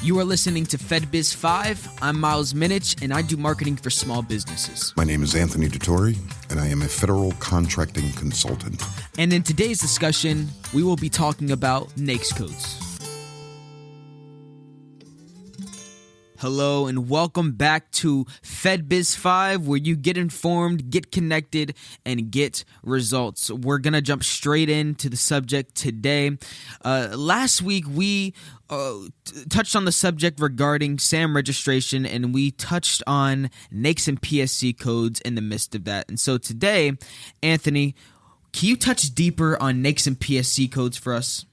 You are listening to FedBiz 5. I'm Miles Minich, and I do marketing for small businesses. My name is Anthony Dettori, and I am a federal contracting consultant. And in today's discussion, we will be talking about NAICS Codes. Hello, and welcome back to FedBiz 5, where you get informed, get connected, and get results. We're going to jump straight into the subject today. Last week, we touched on the subject regarding SAM registration, and we touched on NAICS and PSC codes in the midst of that. And so today, Anthony, can you touch deeper on NAICS and PSC codes for us?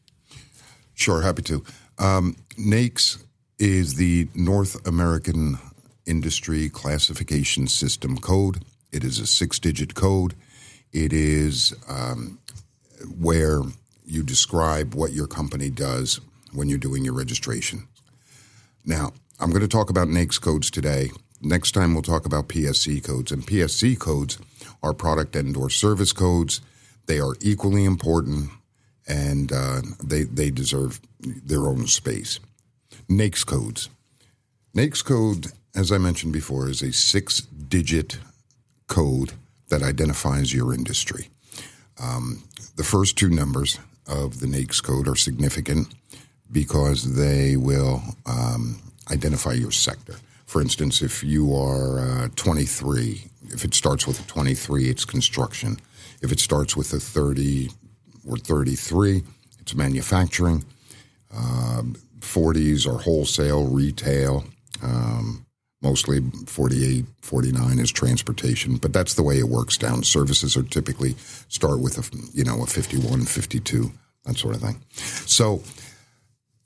Sure, happy to. NAICS is the North American Industry Classification System code. It is a 6-digit code. It is where you describe what your company does when you're doing your registration. Now, I'm going to talk about NAICS codes today. Next time we'll talk about PSC codes. And PSC codes are product and/or service codes. They are equally important, and they deserve their own space. NAICS codes. NAICS code, as I mentioned before, is a 6-digit code that identifies your industry. The first two numbers of the NAICS code are significant because they will identify your sector. For instance, if you are 23, if it starts with a 23, it's construction. If it starts with a 30 or 33, it's manufacturing. 40s are wholesale, retail, mostly 48, 49 is transportation, but that's the way it works down. Services are typically start with a 51, 52, that sort of thing. So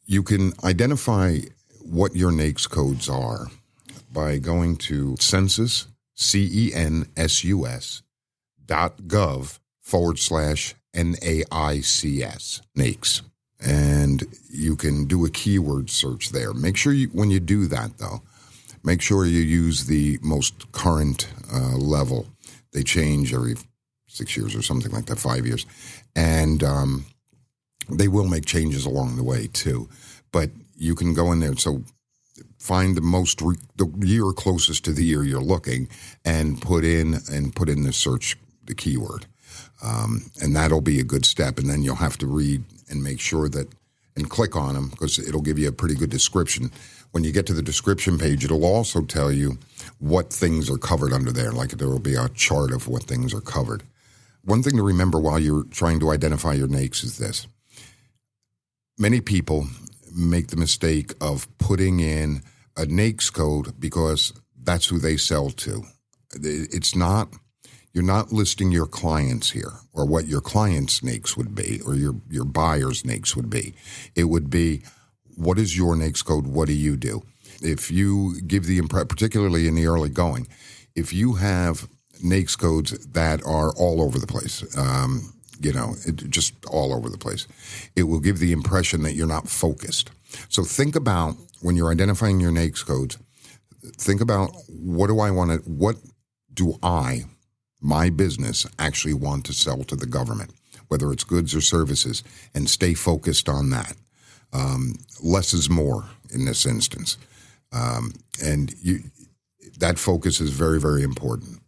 you can identify what your NAICS codes are by going to census, census.gov/NAICS, NAICS. And you can do a keyword search there. Make sure when you do that, though, make sure you use the most current level. They change every 6 years or something like that, 5 years. And they will make changes along the way, too. But you can go in there. So find the year closest to the year you're looking and put in the search, the keyword. And that'll be a good step. And then you'll have to read and make sure and click on them because it'll give you a pretty good description. When you get to the description page, it'll also tell you what things are covered under there. Like there will be a chart of what things are covered. One thing to remember while you're trying to identify your NAICS is this. Many people make the mistake of putting in a NAICS code because that's who they sell to. It's not. You're not listing your clients here or what your client's NAICS would be or your buyer's NAICS would be. It would be, what is your NAICS code? What do you do? If you give the impression, particularly in the early going, if you have NAICS codes that are all over the place, just all over the place, it will give the impression that you're not focused. So think about, when you're identifying your NAICS codes, think about what do my business actually want to sell to the government, whether it's goods or services, and stay focused on that. Less is more in this instance. That focus is very, very important.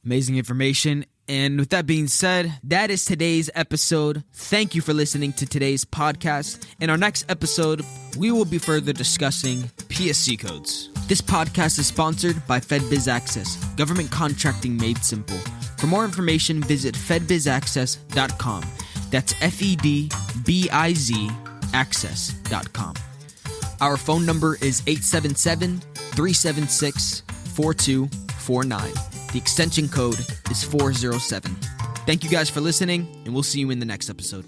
Amazing information. And with that being said, that is today's episode. Thank you for listening to today's podcast. In our next episode, we will be further discussing PSC codes. This podcast is sponsored by FedBiz Access, government contracting made simple. For more information, visit fedbizaccess.com. That's FEDBIZ access.com. Our phone number is 877-376-4249. The extension code is 407. Thank you guys for listening, and we'll see you in the next episode.